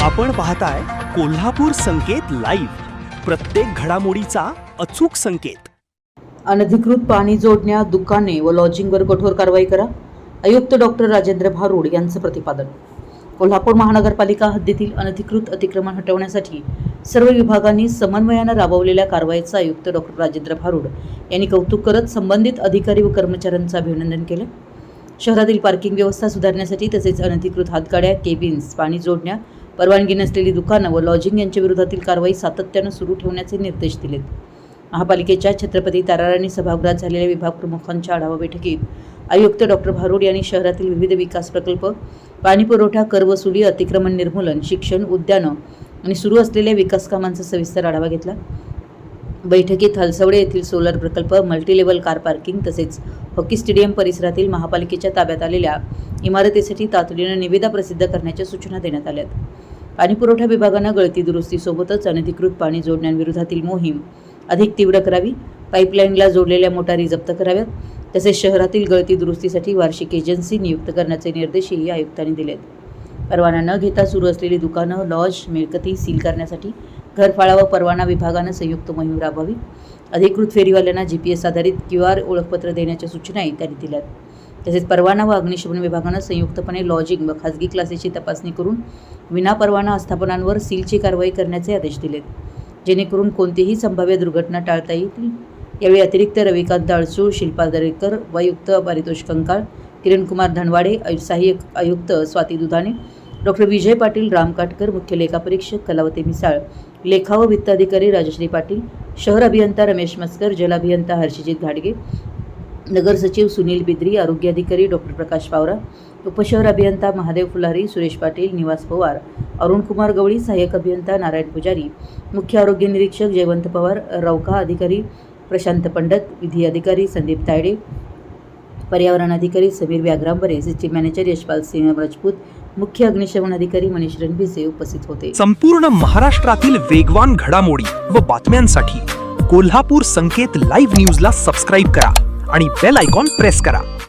आपण पाहताय कोल्हापूर संकेत लाईव्ह, प्रत्येक घडामोडीचा अचूक संकेत। अनधिकृत पाणी जोडण्या, दुकाने व लॉजिंगवर कठोर कारवाई करा, आयुक्त डॉक्टर राजेंद्र भारुड यांचं प्रतिपादन। कोल्हापूर महानगरपालिका हद्दीतील अनधिकृत अतिक्रमण हटवण्यासाठी सर्व विभागांनी समन्वयाने राबवलेल्या कारवाईचं आयुक्त डॉक्टर राजेंद्र भारुड यांनी कौतुक करत संबंधित अधिकारी व कर्मचाऱ्यांचं अभिनंदन केलं। शहरातील पार्किंग व्यवस्था सुधारण्यासाठी तसेच अनधिकृत हातगाड्या, केबिन्स, पाणी जोडण्या, परवानगी नसलेली दुकानं व लॉजिंग यांच्या विरोधातील कारवाई सातत्याने सुरू ठेवण्याचे निर्देश दिलेत। महापालिकेच्या छत्रपती ताराराणी सभागृहात झालेल्या विभाग प्रमुखांच्या आढावा बैठकीत आयुक्त डॉक्टर भारुड यांनी शहरातील विविध विकास प्रकल्प, पाणी पुरवठा, कर वसुली, अतिक्रमण निर्मूलन, शिक्षण, उद्यानं आणि सुरू असलेल्या विकास कामांचा सविस्तर आढावा घेतला। बैठकीत हलसवडे येथील सोलर प्रकल्प, मल्टीलेवल कार पार्किंग तसेच हॉकी स्टेडियम परिसरातील महापालिकेच्या ताब्यात आलेल्या इमारतीसाठी तातडीने निविदा प्रसिद्ध करण्याच्या सूचना देण्यात आल्या। पाणी पुरवठा विभागानं गळती दुरुस्तीसोबतच अनधिकृत पाणी जोडण्यांविरोधातील मोहीम अधिक तीव्र करावी, पाईपलाईनला जोडलेल्या मोटारी जप्त कराव्यात तसेच शहरातील गळती दुरुस्तीसाठी वार्षिक एजन्सी नियुक्त करण्याचे निर्देशही आयुक्तांनी दिलेत। परवाना न घेता सुरू असलेली दुकानं, लॉज, मिळकती सील करण्यासाठी घरफाळा व परवाना विभागानं संयुक्त मोहीम राबवावी। अधिकृत फेरीवाल्यांना GPS आधारित QR ओळखपत्र देण्याच्या सूचनाही त्यांनी दिल्यात। तसेच परवाना व अग्निशमन विभागानं संयुक्तपणे लॉजिंग व खाजगी क्लासेसची तपासणी करून विनापरवाना आस्थापनांवर सीलची कारवाई करण्याचे आदेश दिलेत, जेणेकरून कोणतीही संभाव्य दुर्घटना टाळता येईल। यावेळी अतिरिक्त रविकांत अळसूळ, शिल्पा दरेकर, उपायुक्त पारितोष कंकाळ, किरणकुमार धनवाडे, सहाय्यक आयुक्त स्वाती दुधाणे, डॉक्टर विजय पाटील, राम काटकर, मुख्य लेखा परीक्षक कलावती मिसाळ, लेखा व वित्त अधिकारी राजश्री पाटील, शहर अभियंता रमेश मस्कर, जल अभियंता हर्षजित घाडगे, नगर सचिव सुनील बिद्री, आरोग्य अधिकारी डॉक्टर प्रकाश पावरा, उपशहर अभियंता महादेव फुलारी, सुरेश पाटील, निवास पवार, अरुण कुमार गवळी, सहाय्यक अभियंता नारायण पुजारी, मुख्य आरोग्य निरीक्षक जयवंत पवार, रौका अधिकारी प्रशांत पंडित, विधी अधिकारी संदीप तायडे, पर्यावरण अधिकारी समीर व्याघ्रांबरे, सिस्टीम मॅनेजर यशपाल सिंह राजपूत, मुख्य अग्निशमन अधिकारी मनीष रणभिसे उपस्थित होते। संपूर्ण महाराष्ट्रातील वेगवान घडामोडी व बातम्यांसाठी कोल्हापूर संकेत लाईव्ह न्यूजला सबस्क्राईब करा आणि बेल आयकॉन प्रेस करा।